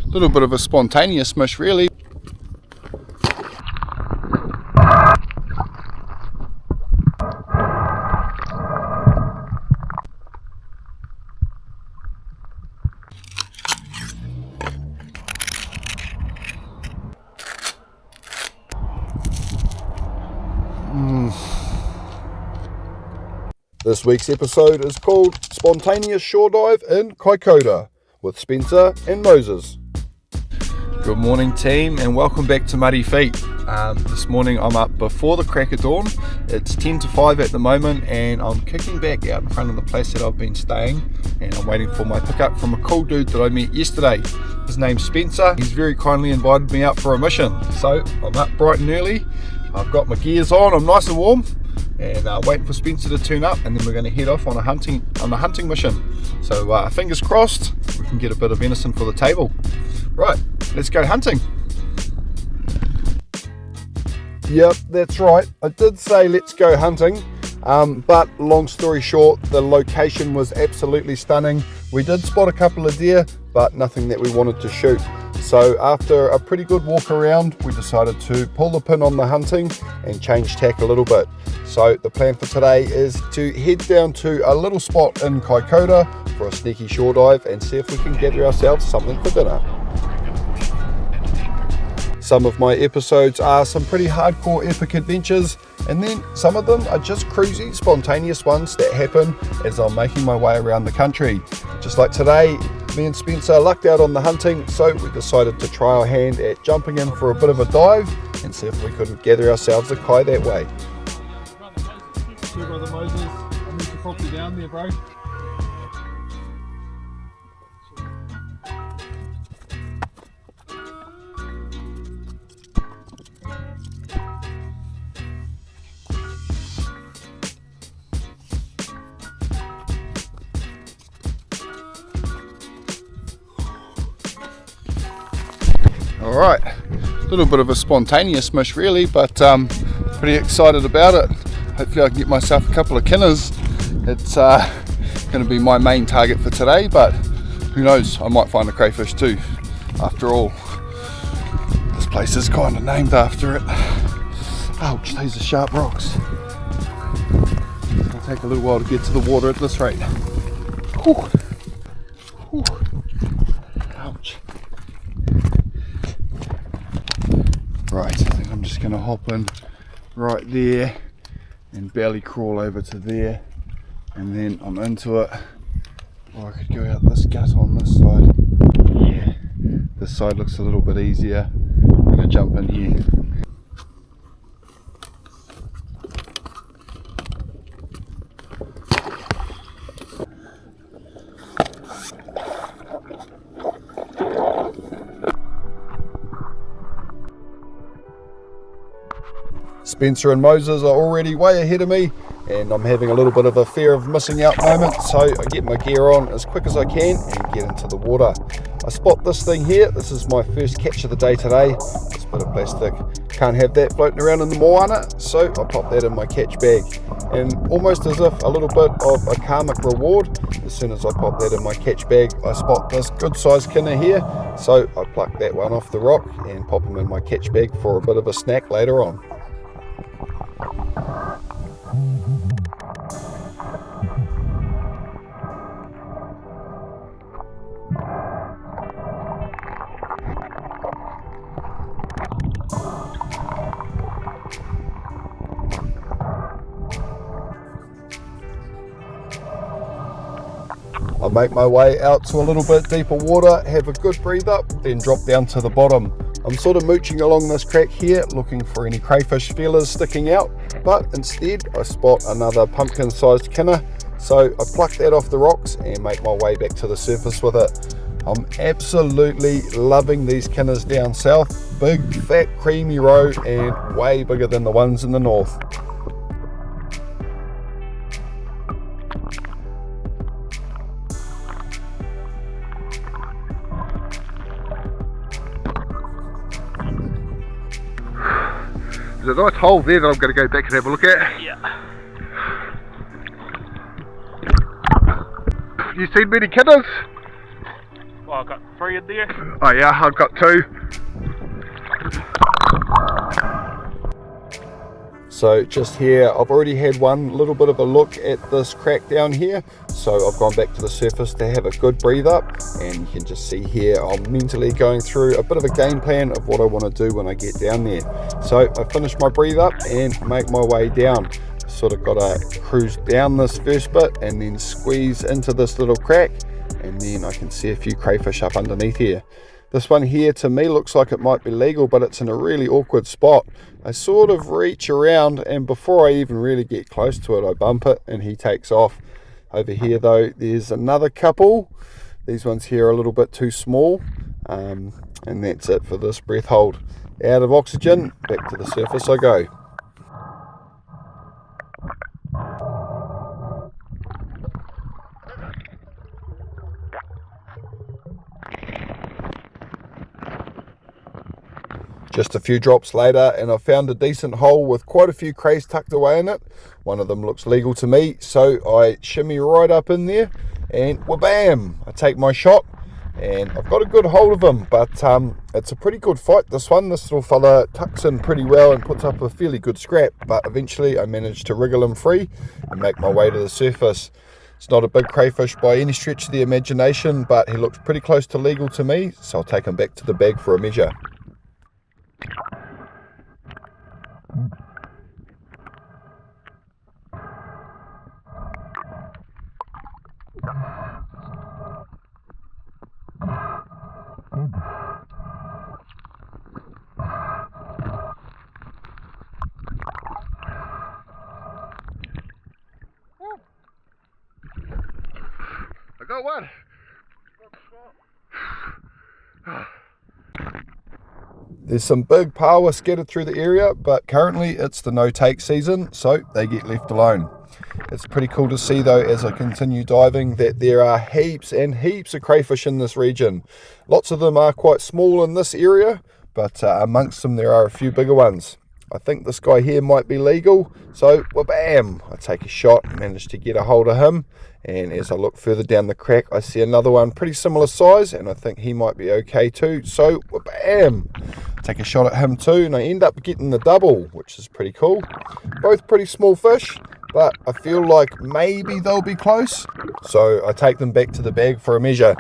little bit of a spontaneous mish really. This week's episode is called Spontaneous Shore Dive in Kaikōura with Spencer and Moses. Good morning team and welcome back to Muddy Feet. This morning I'm up before the crack of dawn. It's 10 to 5 at the moment and I'm kicking back out in front of the place that I've been staying, and I'm waiting for my pickup from a cool dude that I met yesterday. His name's Spencer. He's very kindly invited me out for a mission. So I'm up bright and early. I've got my gears on, I'm nice and warm, and waiting for Spencer to turn up, and then we're going to head off on a hunting mission. So fingers crossed we can get a bit of venison for the table. Right, let's go hunting. Yep, that's right, I did say let's go hunting, but long story short, the location was absolutely stunning. We did spot a couple of deer, but nothing that we wanted to shoot. So after a pretty good walk around, we decided to pull the pin on the hunting and change tack a little bit. So the plan for today is to head down to a little spot in Kaikōura for a sneaky shore dive and see if we can gather ourselves something for dinner. Some of my episodes are some pretty hardcore epic adventures, and then some of them are just cruisy, spontaneous ones that happen as I'm making my way around the country. Just like today, me and Spencer lucked out on the hunting, so we decided to try our hand at jumping in for a bit of a dive and see if we couldn't gather ourselves a kai that way. Brother Moses, I'll move your property down there, bro. Alright, a little bit of a spontaneous mish really, but pretty excited about it. Hopefully I can get myself a couple of Kinas. It's going to be my main target for today, but who knows, I might find a crayfish too. After all, this place is kind of named after it. Ouch, these are sharp rocks. It'll take a little while to get to the water at this rate. Whew. Whew. Ouch. Right, I think I'm just going to hop in right there and barely crawl over to there, and then I'm into it. Or I could go out this gut on this side. Yeah, this side looks a little bit easier. I'm going to jump in here. Spencer and Moses are already way ahead of me, and I'm having a little bit of a fear of missing out moment, so I get my gear on as quick as I can and get into the water. I spot this thing here. This is my first catch of the day today. This bit of plastic, can't have that floating around in the moana, so I pop that in my catch bag, and almost as if a little bit of a karmic reward, as soon as I pop that in my catch bag, I spot this good sized Kina here, so I pluck that one off the rock and pop him in my catch bag for a bit of a snack later on. I make my way out to a little bit deeper water, have a good breathe up, then drop down to the bottom. I'm sort of mooching along this crack here, looking for any crayfish feelers sticking out, but instead I spot another pumpkin sized Kina, so I pluck that off the rocks and make my way back to the surface with it. I'm absolutely loving these Kinas down south, big, fat, creamy roe and way bigger than the ones in the north. There's a nice hole there that I'm going to go back and have a look at. Yeah. You seen many Kinas? Well, I've got 3 in there. Oh yeah, I've got 2. So just here, I've already had one little bit of a look at this crack down here. So I've gone back to the surface to have a good breathe up, and you can just see here I'm mentally going through a bit of a game plan of what I want to do when I get down there. So I finish my breathe up and make my way down. Sort of got to cruise down this first bit and then squeeze into this little crack, and then I can see a few crayfish up underneath here. This one here to me looks like it might be legal, but it's in a really awkward spot. I sort of reach around, and before I even really get close to it, I bump it and he takes off. Over here though, there's another couple. These ones here are a little bit too small, and that's it for this breath hold. Out of oxygen, back to the surface I go. Just a few drops later, and I found a decent hole with quite a few crays tucked away in it. One of them looks legal to me, so I shimmy right up in there, and wha-bam! I take my shot, and I've got a good hold of him, but it's a pretty good fight, this one. This little fella tucks in pretty well and puts up a fairly good scrap, but eventually I managed to wriggle him free and make my way to the surface. It's not a big crayfish by any stretch of the imagination, but he looks pretty close to legal to me, so I'll take him back to the bag for a measure. I got one. There's some big paua scattered through the area, but currently it's the no-take season, so they get left alone. It's pretty cool to see though, as I continue diving, that there are heaps and heaps of crayfish in this region. Lots of them are quite small in this area, but amongst them there are a few bigger ones. I think this guy here might be legal, so wha-bam! I take a shot, manage to get a hold of him, and as I look further down the crack I see another one pretty similar size, and I think he might be okay too, so wha-bam! Take a shot at him too, and I end up getting the double, which is pretty cool. Both pretty small fish, but I feel like maybe they'll be close, so I take them back to the bag for a measure.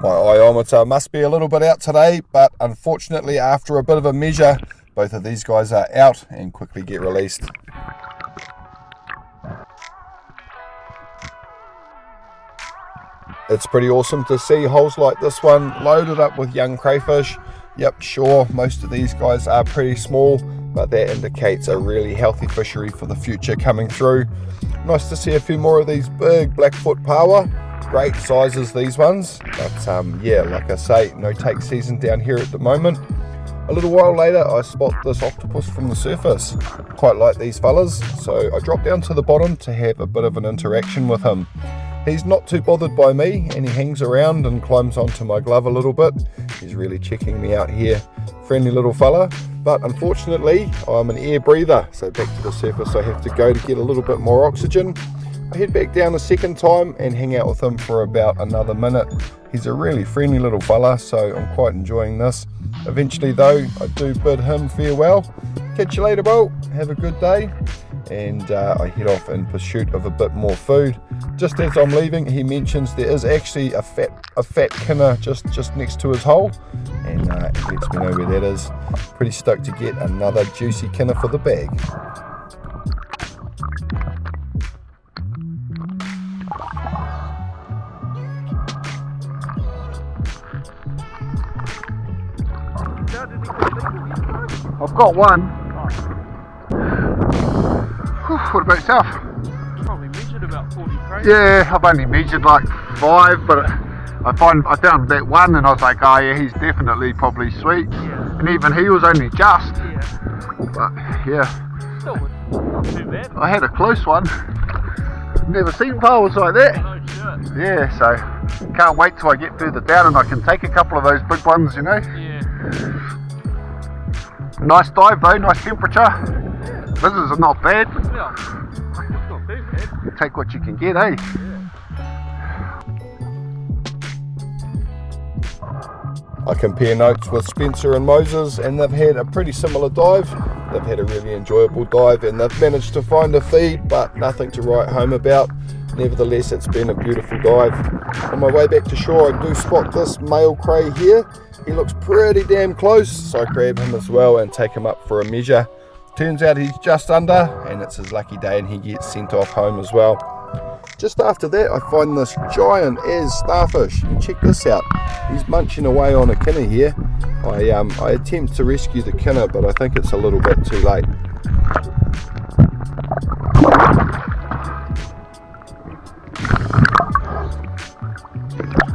My iometer must be a little bit out today, but unfortunately after a bit of a measure, both of these guys are out and quickly get released. It's pretty awesome to see holes like this one loaded up with young crayfish. Yep, sure, most of these guys are pretty small, but that indicates a really healthy fishery for the future coming through. Nice to see a few more of these big blackfoot paua. Great sizes, these ones, but yeah, like I say, no take season down here at the moment. A little while later I spot this octopus from the surface. Quite like these fellas, so I drop down to the bottom to have a bit of an interaction with him. He's not too bothered by me, and he hangs around and climbs onto my glove a little bit. He's really checking me out here. Friendly little fella, but unfortunately I'm an air breather, so back to the surface I have to go to get a little bit more oxygen. I head back down a second time and hang out with him for about another minute. He's a really friendly little fella, so I'm quite enjoying this. Eventually though, I do bid him farewell. Catch you later, bro. Have a good day. And I head off in pursuit of a bit more food. Just as I'm leaving, he mentions there is actually a fat Kina just next to his hole, and he lets me know where that is. Pretty stoked to get another juicy Kina for the bag. I've got one. Whew, what about yourself? Probably measured about 40 crates. Yeah, I've only measured like 5, but I found that one and I was like, oh yeah, he's definitely probably sweet. Yeah. And even he was only just. Yeah. But yeah. Still not too bad. I had a close one. never seen poles like that. Oh shit. Yeah, so can't wait till I get further down and I can take a couple of those big ones, you know. Yeah. Nice dive though, nice temperature. Visitors are not bad. Well, it's not too bad. Take what you can get, eh? I compare notes with Spencer and Moses, and they've had a pretty similar dive. They've had a really enjoyable dive and they've managed to find a feed, but nothing to write home about. Nevertheless, it's been a beautiful dive. On my way back to shore, I do spot this male cray here. He looks pretty damn close, so I grab him as well and take him up for a measure. Turns out he's just under, and it's his lucky day and he gets sent off home as well. Just after that, I find this giant as starfish, and check this out. He's munching away on a Kina here. I attempt to rescue the Kina, but I think it's a little bit too late.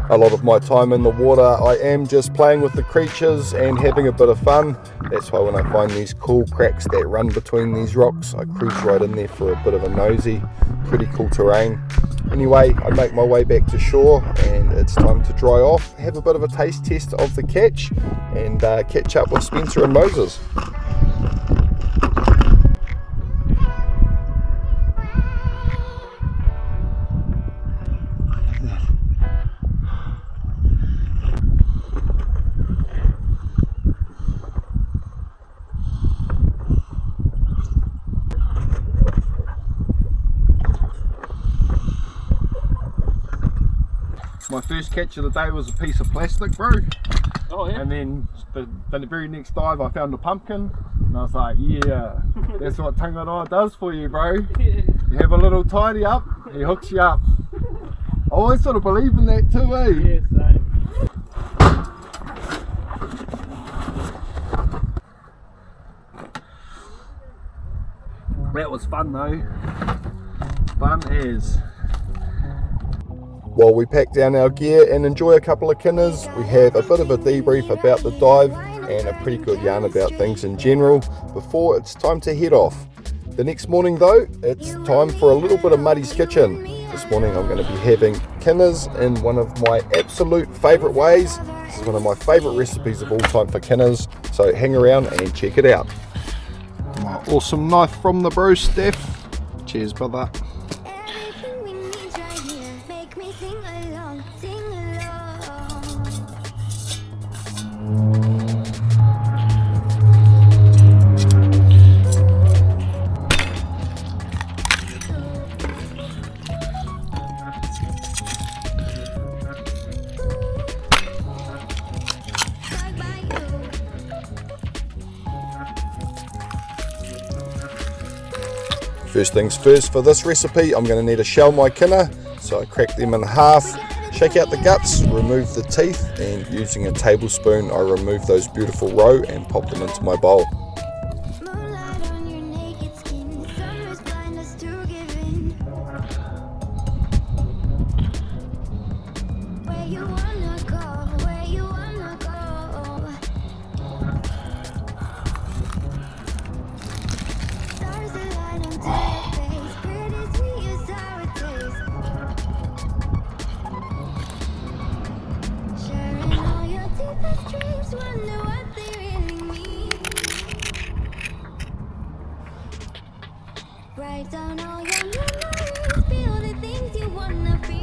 A lot of my time in the water, I am just playing with the creatures and having a bit of fun. That's why when I find these cool cracks that run between these rocks, I cruise right in there for a bit of a nosy. Pretty cool terrain. Anyway, I make my way back to shore and it's time to dry off, have a bit of a taste test of the catch, and catch up with Spencer and Moses. My first catch of the day was a piece of plastic, bro. Oh yeah. And then the very next dive I found a pumpkin, and I was like, yeah, that's what Tangaroa does for you, bro. Yeah. You have a little tidy up, he hooks you up. I always sort of believe in that too, eh? Yeah, same. That was fun though. Fun as. While we pack down our gear and enjoy a couple of Kinas, we have a bit of a debrief about the dive and a pretty good yarn about things in general before it's time to head off. The next morning though, it's time for a little bit of Muddy's Kitchen. This morning I'm going to be having Kinas in one of my absolute favourite ways. This is one of my favourite recipes of all time for Kinas, so hang around and check it out. My awesome knife from the bro Steph. Cheers brother. First things first, for this recipe I'm going to need to shell my Kina, so I crack them in half, shake out the guts, remove the teeth, and using a tablespoon I remove those beautiful roe and pop them into my bowl. Write down all your memories, feel the things you wanna feel.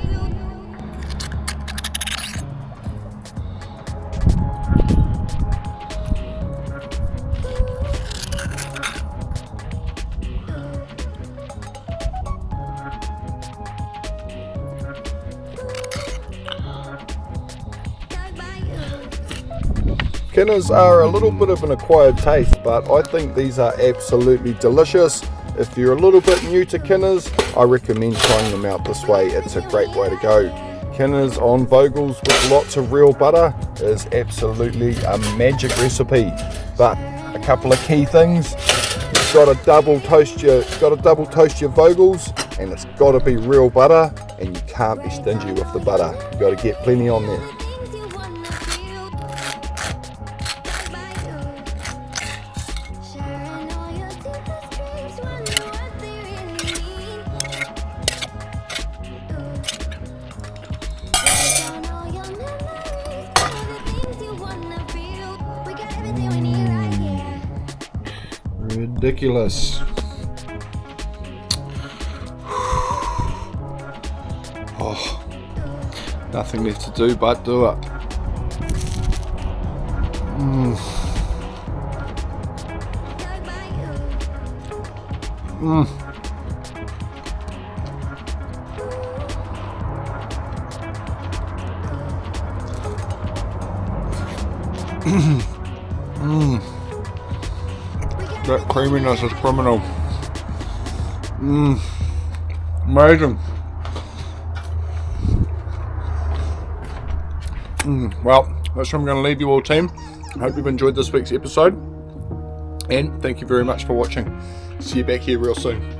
Kinas are a little bit of an acquired taste, but I think these are absolutely delicious. If you're a little bit new to Kinas, I recommend trying them out this way. It's a great way to go. Kinas on Vogels with lots of real butter is absolutely a magic recipe. But a couple of key things: you've got to double toast your Vogels, and it's got to be real butter, and you can't be stingy with the butter. You've got to get plenty on there. Ridiculous. Oh, nothing left to do but do it. That creaminess is criminal. Amazing. Well, that's where I'm going to leave you all, team. I hope you've enjoyed this week's episode, and thank you very much for watching. See you back here real soon.